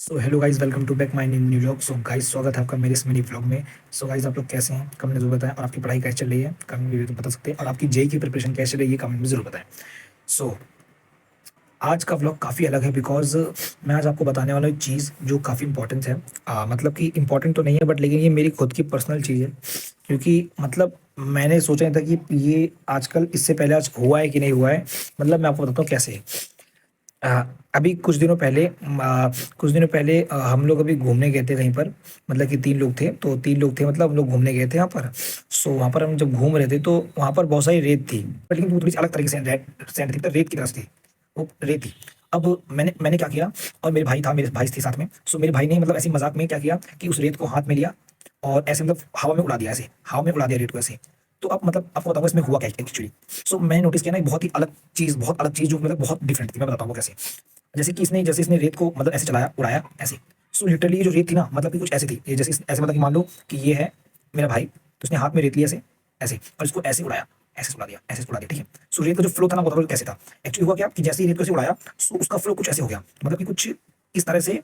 So hello guys, welcome to back my new vlog. So guys, स्वागत है आपका मेरे इस मिनी व्लॉग में। सो गाइस, आप लोग कैसे हैं? कमेंट में जरूर बताएं। और आपकी पढ़ाई कैसे चल रही है कमेंट में भी तो बता सकते हैं। और आपकी जेई की प्रिपरेशन कैसे चल रही है कमेंट में जरूर बताएं। सो आज का व्लॉग काफ़ी अलग है बिकॉज मैं आज आपको बताने वाला हूँ एक चीज़ जो काफ़ी इंपॉर्टेंट है। मतलब कि इंपॉर्टेंट तो नहीं है बट लेकिन ये मेरी खुद की पर्सनल चीज़ है। क्योंकि मतलब मैंने सोचा नहीं था कि ये आजकल इससे पहले आज हुआ है कि नहीं हुआ है। मतलब मैं आपको बताता हूँ कैसे। अ, अभी कुछ दिनों पहले हम लोग अभी घूमने गए थे कहीं पर। मतलब कि 3 लोग थे, तो 3 लोग थे, मतलब हम लोग घूमने गए थे वहाँ पर। सो वहाँ पर हम जब घूम रहे थे तो वहाँ पर बहुत सारी रेत थी, बट लेकिन वो थोड़ी सी अलग तरीके से सैंड थी, तो रेत की तरह से थी, वो रेत थी। अब मैंने क्या किया, और मेरे भाई थे साथ में। सो मेरे भाई ने मतलब ऐसे ही मजाक में क्या किया कि उस रेत को हाथ में लिया और ऐसे मतलब हवा में उड़ा दिया, ऐसे हवा में उड़ा दिया रेत को ऐसे। तो अब मतलब आपको बताऊंगा इसमें हुआ क्या एक्चुअली। सो मैंने नोटिस किया ना, एक बहुत अलग चीज़ जो मतलब बहुत डिफरेंट थी। मैं बताता हूँ वो कैसे। जैसे इसने रेत को मतलब ऐसे चलाया, उड़ाया ऐसे। सो लिटरली ये जो रेत थी ना, मतलब कि कुछ ऐसी थी, ये जैसे ऐसे मतलब कि मान लो कि ये है मेरा भाई, तो उसने हाथ में रेत लिया ऐसे, ऐसे, और इसको ऐसे उड़ाया, ऐसे उड़ा दिया, ऐसे उड़ा दिया, ठीक है। सो रेत का जो फ्लो था ना, वो था कैसे था। एक्चुअली हुआ क्या कि जैसे ही रेत को ऐसे उड़ाया, सो उसका फ्लो कुछ ऐसे हो गया, मतलब कि कुछ इस तरह से,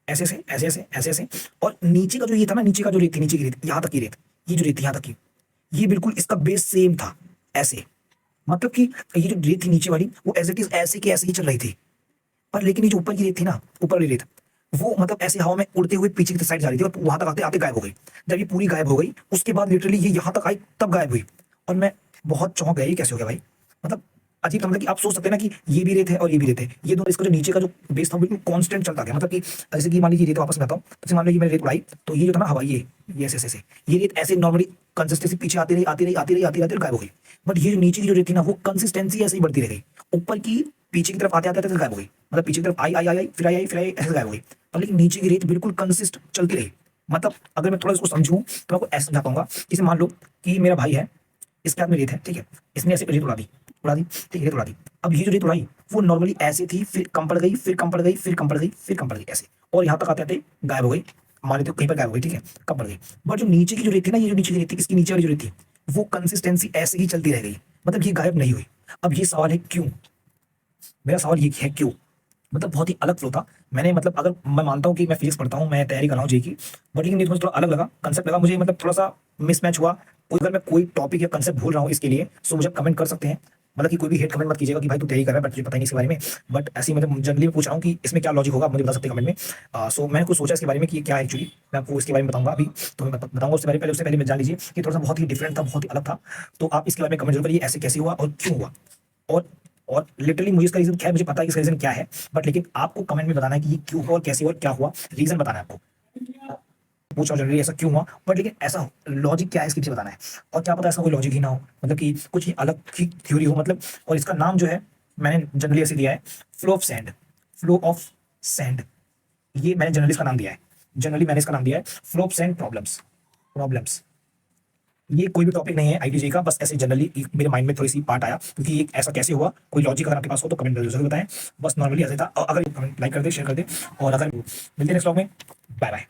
ऐसे से ऐसे ऐसे ऐसे ऐसे। और नीचे का जो ये था ना, नीचे का जो रेत थी, नीचे की रेत, यहाँ तक की रेत, ये जो रेत थी यहाँ तक की, ये बिल्कुल इसका बेस सेम था ऐसे। मतलब कि ये जो रेत थी नीचे वाली, वो एज इट इज ऐसे की ऐसे ही चल रही थी। पर लेकिन ये जो ऊपर की रेत थी ना, ऊपर वाली रेत, वो मतलब ऐसे हवा में उड़ते हुए पीछे की साइड जा रही थी और वहां तक आते आते गायब हो गई। जब ये पूरी गायब हो गई, उसके बाद लिटरली ये यहाँ तक आई तब गायब हुई। और मैं बहुत चौंक गया, ये कैसे हो गया भाई। मतलब अजीब था। मतलब कि आप सोच सकते हैं ना कि ये भी रेत है और ये भी रेत है, ये दोनों, इसका जो नीचे का जो बेस था बिल्कुल कांस्टेंट चलता गया। मतलब कि जैसे कि मान लीजिए रेत वापस में आता हूँ, जैसे मान लो कि मैंने रेत उड़ाई, तो ये जो था ना हवा, ये ऐसे ऐसे ये रेत ऐसे नॉर्मली कंसिस्टेंसी पीछे आती रही आती रही आती रही आती रही गायब हो गई। बट ये जो नीचे की जो रेत थी ना, वो कंसिस्टेंसी ऐसे ही बढ़ती रह गई। ऊपर की पीछे की तरफ आते आते आते गायब हो गई। मतलब पीछे की तरफ आई आई आई आई, फिर आई आई, फिर आई, ऐसे गायब हो गई। और लेकिन नीचे की रेत बिल्कुल कंसिस्ट चलती रही। मतलब अगर मैं थोड़ा इसको समझूं तो मैं आपको ऐसे समझा पाऊंगा। जैसे मान लो कि मेरा भाई है, इसके हाथ में रेत है, ठीक है। इसने ऐसे रेत उड़ा दी, उड़ा दी, ठीक है, रेत उड़ा दी। अब ये जो रेत उड़ाई, वो नॉर्मली ऐसी थी, फिर कम पड़ गई, फिर कम पड़ गई, फिर कम पड़ गई, फिर कम पड़ गई ऐसे। और यहाँ तक आते आते गायब हो गई। मान लेते हो कहीं पर गायब हो गई, ठीक है, कम पड़ गई। बट जो नीचे की जो रेत थी ना, ये जो नीचे की रेत थी, इसकी नीचे वाली जो रेत थी, वो कंसिस्टेंसी ऐसे ही चलती रह गई। मतलब ये गायब नहीं हुई। अब ये सवाल है क्यों। मेरा सवाल ये है क्यों। मतलब बहुत ही अलग फ्लो था। मैंने मतलब अगर मैं मानता हूँ कि मैं फिजिक्स पढ़ता हूँ, मैं तैयारी कर रहा हूँ जेई की, बट लेकिन ये मुझे थोड़ा अलग लगा, कंसेप्ट लगा मुझे, मतलब थोड़ा सा मिसमैच हुआ। अगर मैं कोई टॉपिक या कंसेप्ट भूल रहा हूँ इसके लिए, सो मुझे कमेंट कर सकते हैं। मतलब कि कोई भी हेट कमेंट मत कीजिएगा कि भाई तू तैयारी कर रहा है बट तुझे पता ही नहीं इसके बारे में। बट ऐसे ही मतलब जनरली मैं पूछ रहा हूँ कि इसमें क्या लॉजिक होगा, आप मुझे बता सकते हैं कमेंट में। सो मैंने कुछ सोचा इसके बारे में कि ये क्या है एक्चुअली। मैं आपको इसके बारे में बताऊंगा अभी। तो मैं बताऊंगा उससे पहले मैं जान लीजिए कि थोड़ा सा बहुत ही डिफरेंट था, बहुत ही अलग था। तो आप इसके बारे में कमेंट जरूर करिए, ऐसे कैसे हुआ और क्यों हुआ। और और लिटरली मुझे इसका रीजन क्या है, मुझे पता है कि इसका रीजन क्या है। बट लेकिन आपको कमेंट में बताना है कि ये क्यों हुआ और कैसे हुआ और क्या हुआ, रीजन बताना है आपको। पूछ रहा हूँ जनरली ऐसा क्यों हुआ, बट लेकिन ऐसा लॉजिक क्या है इसके पीछे बताना है। और क्या पता ऐसा कोई लॉजिक ही ना हो, मतलब कि कुछ ही अलग ही थ्योरी हो मतलब। और इसका नाम जो है मैंने जनरली ऐसे दिया है, flow of sand. Flow of sand, ये मैंने जनरली इसका नाम दिया है। जनरली मैंने इसका नाम दिया है flow of sand problems. Problems, ये कोई भी टॉपिक नहीं है आईटीजे का, बस ऐसे जनरली मेरे माइंड में थोड़ी सी पार्ट आया क्योंकि ये ऐसा कैसे हुआ, कोई लॉजिक अगर आपके पास हो तो कमेंट जरूर बताएं। बस नॉर्मली ऐसे था। और अगर कमेंट लाइक कर दे, शेयर कर दे। और अगर मिलते हैं नेक्स्ट व्लॉग में, बाय बाय।